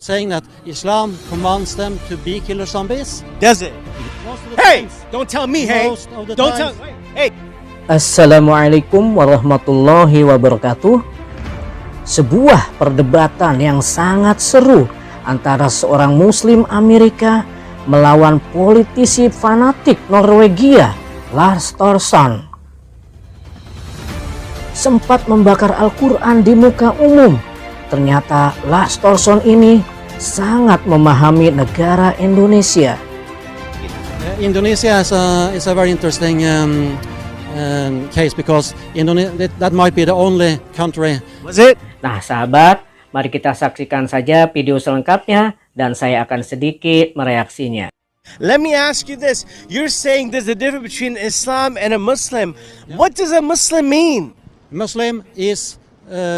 saying that Islam commands them to be killer zombies. Does it? Hey, don't tell me, hey. Don't tell. Hey. Assalamualaikum warahmatullahi wabarakatuh. Sebuah perdebatan yang sangat seru antara seorang Muslim Amerika melawan politisi fanatik Norwegia, Lars Thorson. Sempat membakar Al-Qur'an di muka umum. Ternyata Lars Thorson ini sangat memahami negara Indonesia. Indonesia is a very interesting case because that might be the only country. Was it? Nah sahabat, mari kita saksikan saja video selengkapnya dan saya akan sedikit mereaksinya. Let me ask you this. You're saying there's a difference between Islam and a Muslim. Yeah. What does a Muslim mean? Muslim is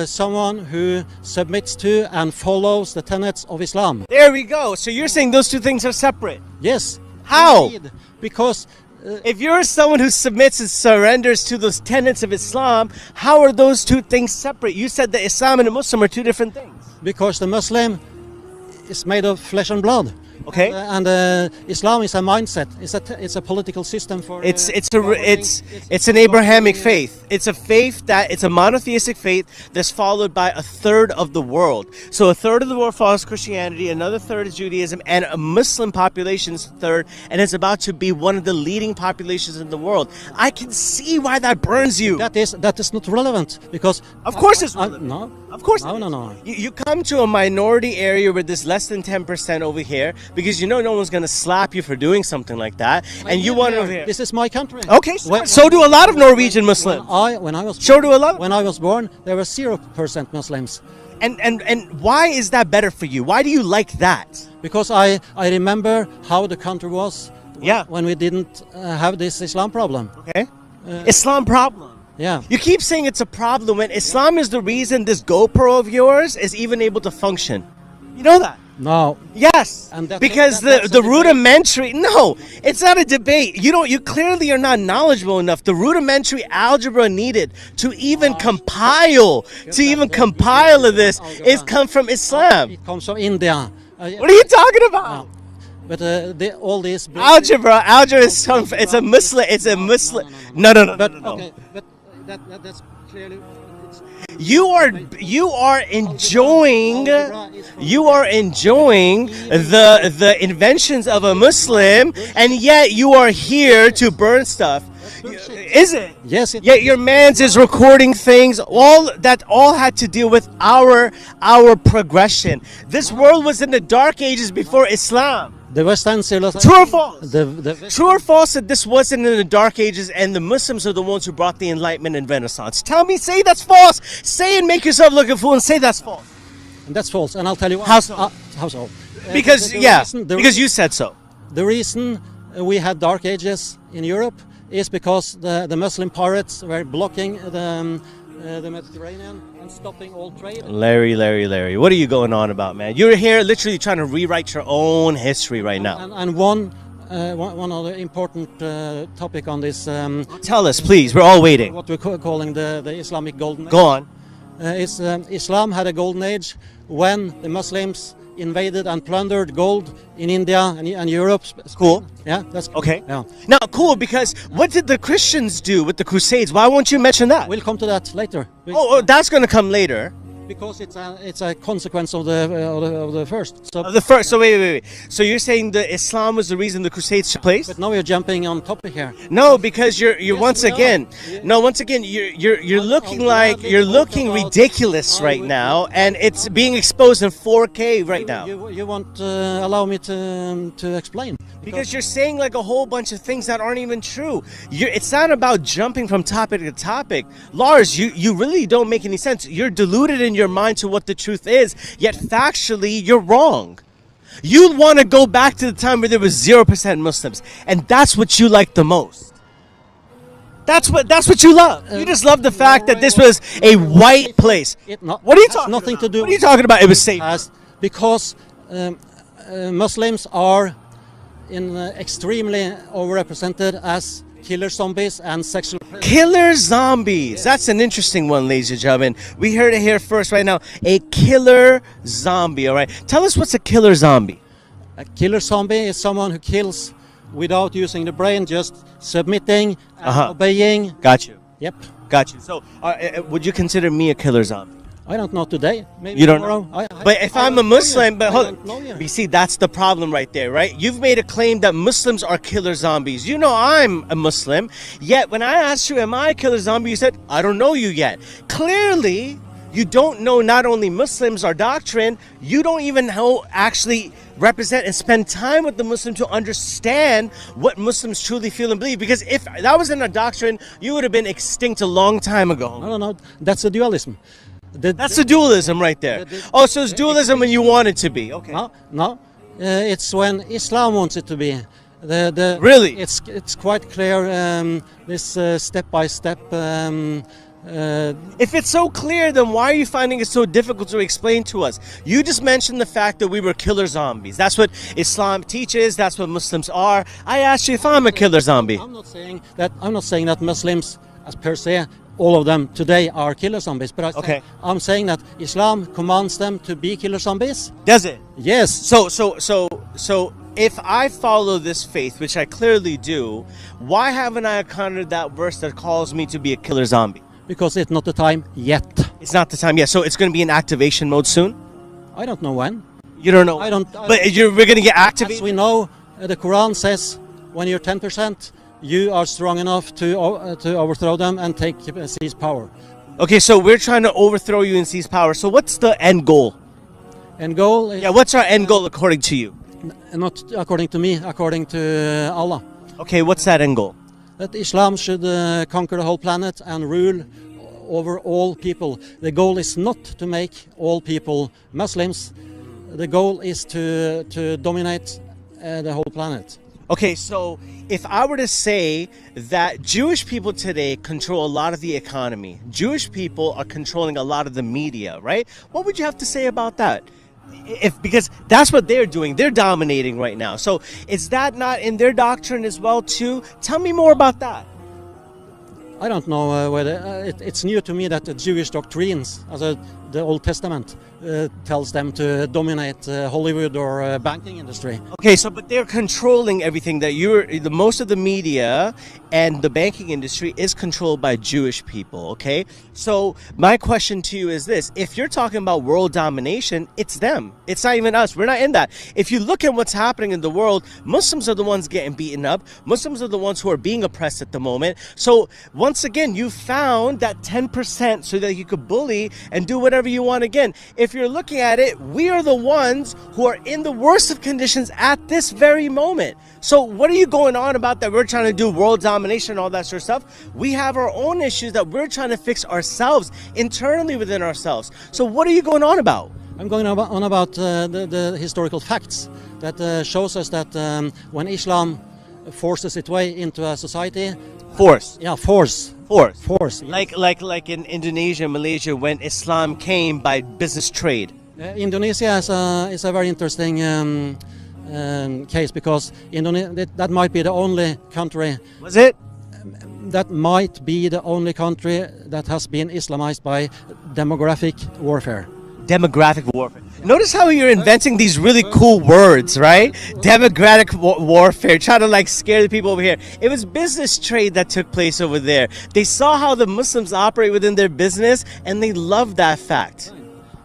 someone who submits to and follows the tenets of Islam. There we go. So you're saying those two things are separate? Yes. How? Indeed. Because if you're someone who submits and surrenders to those tenets of Islam, how are those two things separate? You said that Islam and a Muslim are two different things. Because the Muslim is made of flesh and blood. Okay. And Islam is a mindset. It's a political system for. It's an Abrahamic faith. It's a faith it's a monotheistic faith that's followed by a third of the world. So a third of the world follows Christianity, another third is Judaism, and a Muslim population's third, and it's about to be one of the leading populations in the world. I can see why that burns you. That is not relevant because. Of course it's relevant. No. Of course. No. You come to a minority area where there's less than 10% over here because you know no one's gonna slap you for doing something like that, and you want to. This is my country. Okay, so do a lot of Norwegian Muslims. When I was when I was born, there were 0% Muslims. And why is that better for you? Why do you like that? Because I remember how the country was. When we didn't have this Islam problem. Okay. Islam problem. Yeah. You keep saying it's a problem when Islam is the reason this GoPro of yours is even able to function. You know that? No. Yes. Because the rudimentary. No, it's not a debate. You clearly are not knowledgeable enough. The rudimentary algebra needed to even compile of this is come from Islam. It comes from India. What are you talking about? But all these algebra is it's a Muslim. It's a Muslim. No. Okay, but that's clearly. You are enjoying the inventions of a Muslim, and yet you are here to burn stuff. Is it? Yes. Yet your man's is recording things all had to deal with our progression. This world was in the dark ages before Islam. The Western civilization. True or false? True or false that this wasn't in the Dark Ages and the Muslims are the ones who brought the Enlightenment and Renaissance? Tell me, say that's false. Say and make yourself look a fool and say that's false. And that's false. And I'll tell you why. How so? How so? Because because you said so. The reason we had Dark Ages in Europe is because the Muslim pirates were blocking the Mediterranean and stopping all trade. Larry, what are you going on about, man? You're here literally trying to rewrite your own history right now. And one other important topic on this. Tell us, please. We're all waiting. What we're calling the Islamic Golden Age. Go on. Islam had a golden age when the Muslims invaded and plundered gold in India and Europe. Cool. Yeah, that's cool. Okay. Yeah. Now, cool, because what did the Christians do with the Crusades? Why won't you mention that? We'll come to that later. That's going to come later. Because it's a consequence of the first. So the first. So wait. So you're saying that Islam was the reason the Crusades took place? But now you're jumping on topic here. No, because you're once again you're looking ridiculous right now, and it's being exposed in 4K right now. You won't allow me to explain. Because you're saying like a whole bunch of things that aren't even true. It's not about jumping from topic to topic. Lars, you really don't make any sense. You're deluded in your mind to what the truth is, yet factually you're wrong. You want to go back to the time where there was 0% Muslims, and that's what you like the most. That's what you love. You just love the fact that this was a white place. What are you talking nothing about? To do. What are you talking about? It was safe. Because Muslims are extremely overrepresented as killer zombies and sexual predators. Killer zombies. That's an interesting one, ladies and gentlemen. We heard it here first right now. A killer zombie, all right? Tell us what's a killer zombie. A killer zombie is someone who kills without using the brain, just submitting and obeying. Got you. Yep. Got you. So, would you consider me a killer zombie? I don't know today. Maybe You don't tomorrow. know? But if I'm a Muslim, but hold on. on. You see, that's the problem right there, right? You've made a claim that Muslims are killer zombies. You know I'm a Muslim, yet when I asked you, am I a killer zombie, you said, I don't know you yet. Clearly, you don't know not only Muslims, our doctrine, you don't even know actually represent and spend time with the Muslim to understand what Muslims truly feel and believe. Because if that was in our doctrine, you would have been extinct a long time ago. No. That's a dualism. That's the dualism right there. Oh, so it's dualism when you want it to be. Okay. No. It's when Islam wants it to be. Really? It's quite clear. This step by step. If it's so clear, then why are you finding it so difficult to explain to us? You just mentioned the fact that we were killer zombies. That's what Islam teaches. That's what Muslims are. I asked you if I'm a killer zombie. I'm not saying that Muslims, as per se, all of them today are killer zombies. But I'm saying that Islam commands them to be killer zombies. Does it? Yes. So if I follow this faith, which I clearly do, why haven't I encountered that verse that calls me to be a killer zombie? Because it's not the time yet. It's not the time yet. So it's going to be in activation mode soon? I don't know when. You don't know? But we're going to get activated? As we know, the Quran says when you're 10%, you are strong enough to overthrow them and seize power. Okay, so we're trying to overthrow you and seize power. So what's the end goal? End goal is... Yeah, what's our end goal according to you? Not according to me, according to Allah. Okay, what's that end goal? That Islam should conquer the whole planet and rule over all people. The goal is not to make all people Muslims. The goal is to dominate the whole planet. Okay, so if I were to say that Jewish people today control a lot of the economy, Jewish people are controlling a lot of the media, right? What would you have to say about that? Because that's what they're doing. They're dominating right now. So is that not in their doctrine as well too? Tell me more about that. I don't know whether it's new to me that the Jewish doctrines, as the Old Testament, tells them to dominate Hollywood or banking industry. Okay, so but they're controlling everything. That most of the media and the banking industry is controlled by Jewish people. Okay, so my question to you is this: if you're talking about world domination, it's them. It's not even us. We're not in that. If you look at what's happening in the world, Muslims are the ones getting beaten up. Muslims are the ones who are being oppressed at the moment. So once again, you found that 10% so that you could bully and do whatever you want again. If you're looking at it, we are the ones who are in the worst of conditions at this very moment. So what are you going on about that we're trying to do world domination and all that sort of stuff? We have our own issues that we're trying to fix ourselves, internally within ourselves. So what are you going on about? I'm going on about the historical facts that shows us that when Islam forces its way into a society... Force. Yeah, force. Force. Yes. Like in Indonesia, Malaysia, when Islam came by business trade. Indonesia is a very interesting case because that might be the only country. Was it? That might be the only country that has been Islamized by demographic warfare. Demographic warfare. Notice how you're inventing these really cool words, right? Demographic warfare, trying to like scare the people over here. It was business trade that took place over there. They saw how the Muslims operate within their business and they loved that fact.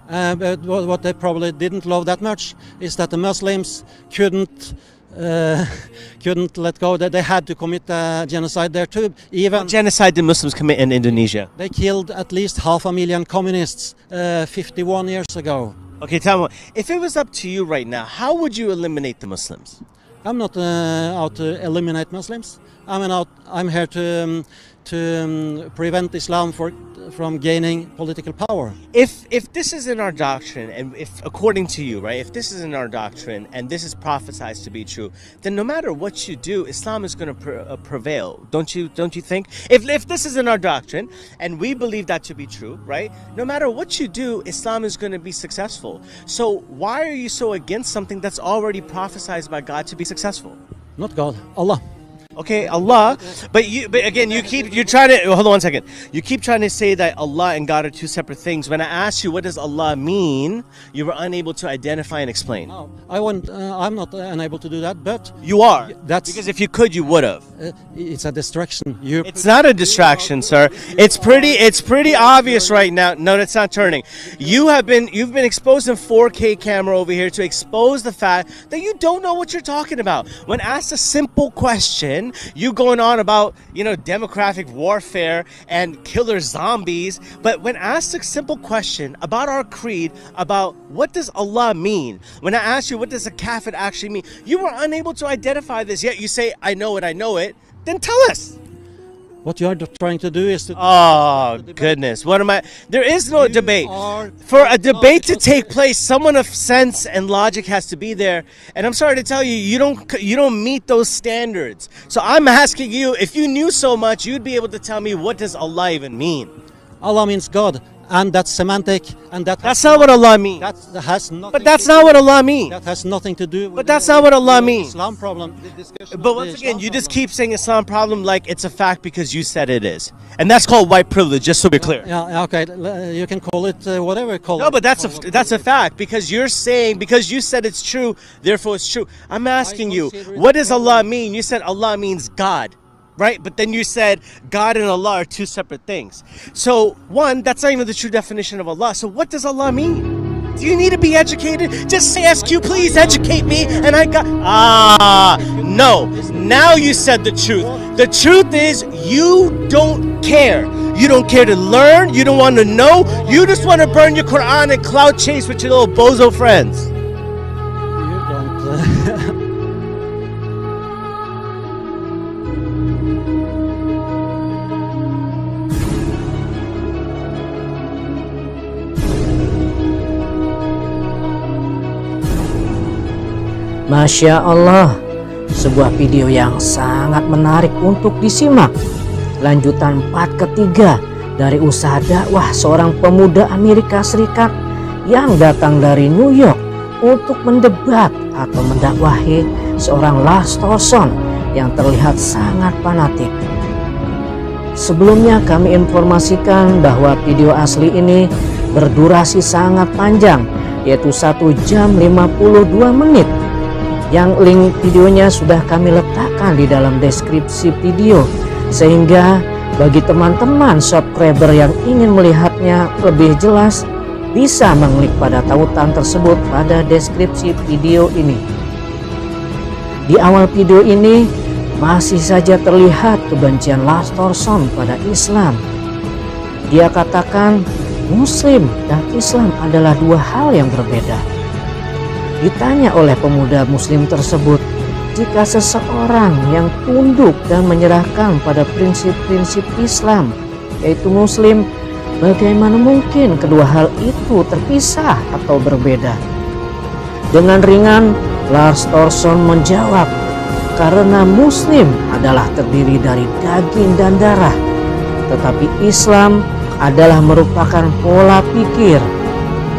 But what they probably didn't love that much is that the Muslims couldn't let go. That they had to commit genocide there too. Even what genocide did Muslims commit in Indonesia? They killed at least 500,000 communists 51 years ago. Okay, tell me, if it was up to you right now, how would you eliminate the Muslims? I'm not out to eliminate Muslims. I'm here to prevent Islam from gaining political power. If this is in our doctrine, and if according to you, right, if this is in our doctrine and this is prophesied to be true, then no matter what you do, Islam is going to prevail. Don't you think? If this is in our doctrine and we believe that to be true, right? No matter what you do, Islam is going to be successful. So why are you so against something that's already prophesied by God to be successful? Not God, Allah. Okay, Allah, but again, you're trying to, hold on 1 second. You keep trying to say that Allah and God are two separate things. When I asked you what does Allah mean, you were unable to identify and explain. No, I'm not unable to do that, but You are. That's- because if you could, you would have. it's a distraction. It's not a distraction, sir. It's pretty obvious right now. No, that's not turning. You've been exposed in 4K camera over here to expose the fact that you don't know what you're talking about. When asked a simple question, you going on about, demographic warfare and killer zombies, but when asked a simple question about our creed, about what does Allah mean, when I asked you what does a kafir actually mean, you were unable to identify this, yet you say, I know it, then tell us. What you are trying to do is to... Oh, goodness. What am I? There is no debate. are- For a debate to take place, someone of sense and logic has to be there. And I'm sorry to tell you, you don't meet those standards. So I'm asking you, if you knew so much, you'd be able to tell me, what does Allah even mean? Allah means God, and that's semantic, and That's not what Allah means. that has nothing. But that's not what Allah means. That has nothing to do with. But that's not what Allah means. Islam problem. But once again, you just keep saying Islam problem like it's a fact because you said it is. And that's called white privilege, just so we're clear. Yeah. Okay. You can call it whatever. No, but that's a fact because you're saying, because you said it's true, therefore it's true. I'm asking you, what does Allah mean? You said Allah means God, right? But then you said God and Allah are two separate things. So one, that's not even the true definition of Allah. So what does Allah mean? Do you need to be educated? Just say, SQ, please educate me. And I got, no. Now you said the truth. The truth is you don't care. You don't care to learn. You don't want to know. You just want to burn your Qur'an and cloud chase with your little bozo friends. You don't. Masya Allah, sebuah video yang sangat menarik untuk disimak. Lanjutan part ketiga dari usaha dakwah seorang pemuda Amerika Serikat yang datang dari New York untuk mendebat atau mendakwahi seorang Lars Thorson yang terlihat sangat fanatik. Sebelumnya kami informasikan bahwa video asli ini berdurasi sangat panjang, yaitu 1 jam 52 menit. Yang link videonya sudah kami letakkan di dalam deskripsi video, sehingga bagi teman-teman subscriber yang ingin melihatnya lebih jelas bisa mengklik pada tautan tersebut pada deskripsi video ini. Di awal video ini masih saja terlihat kebencian Lars Thorson pada Islam. Dia katakan Muslim dan Islam adalah dua hal yang berbeda. Ditanya oleh pemuda Muslim tersebut, jika seseorang yang tunduk dan menyerahkan pada prinsip-prinsip Islam, yaitu Muslim, bagaimana mungkin kedua hal itu terpisah atau berbeda? Dengan ringan, Lars Thorson menjawab, karena Muslim adalah terdiri dari daging dan darah, tetapi Islam adalah merupakan pola pikir.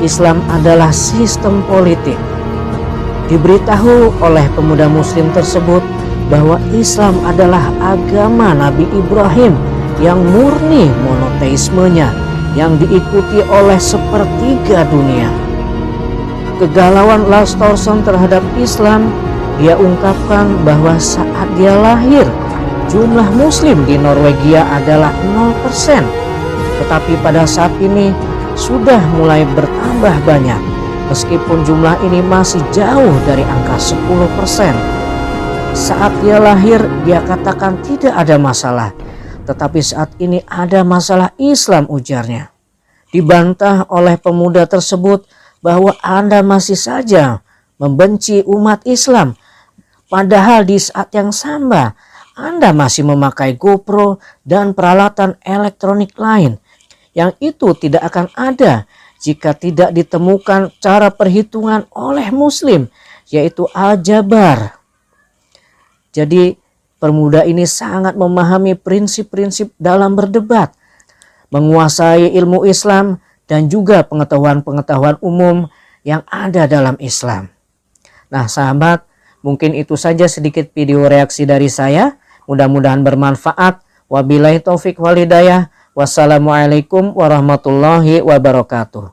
Islam adalah sistem politik. Diberitahu oleh pemuda Muslim tersebut bahwa Islam adalah agama Nabi Ibrahim yang murni monoteismenya, yang diikuti oleh sepertiga dunia. Kegalauan Lars Thorson terhadap Islam, dia ungkapkan bahwa saat dia lahir, jumlah Muslim di Norwegia adalah 0%, tetapi pada saat ini sudah mulai bertambah banyak. Meskipun jumlah ini masih jauh dari angka 10%. Saat dia lahir, dia katakan tidak ada masalah. Tetapi saat ini ada masalah Islam, ujarnya. Dibantah oleh pemuda tersebut bahwa Anda masih saja membenci umat Islam. Padahal di saat yang sama, Anda masih memakai GoPro dan peralatan elektronik lain. Yang itu tidak akan ada jika tidak ditemukan cara perhitungan oleh Muslim, yaitu Al-Jabar. Jadi pemuda ini sangat memahami prinsip-prinsip dalam berdebat, menguasai ilmu Islam dan juga pengetahuan-pengetahuan umum yang ada dalam Islam. Nah sahabat, mungkin itu saja sedikit video reaksi dari saya. Mudah-mudahan bermanfaat. Wabillahi taufik walhidayah. Wassalamualaikum warahmatullahi wabarakatuh.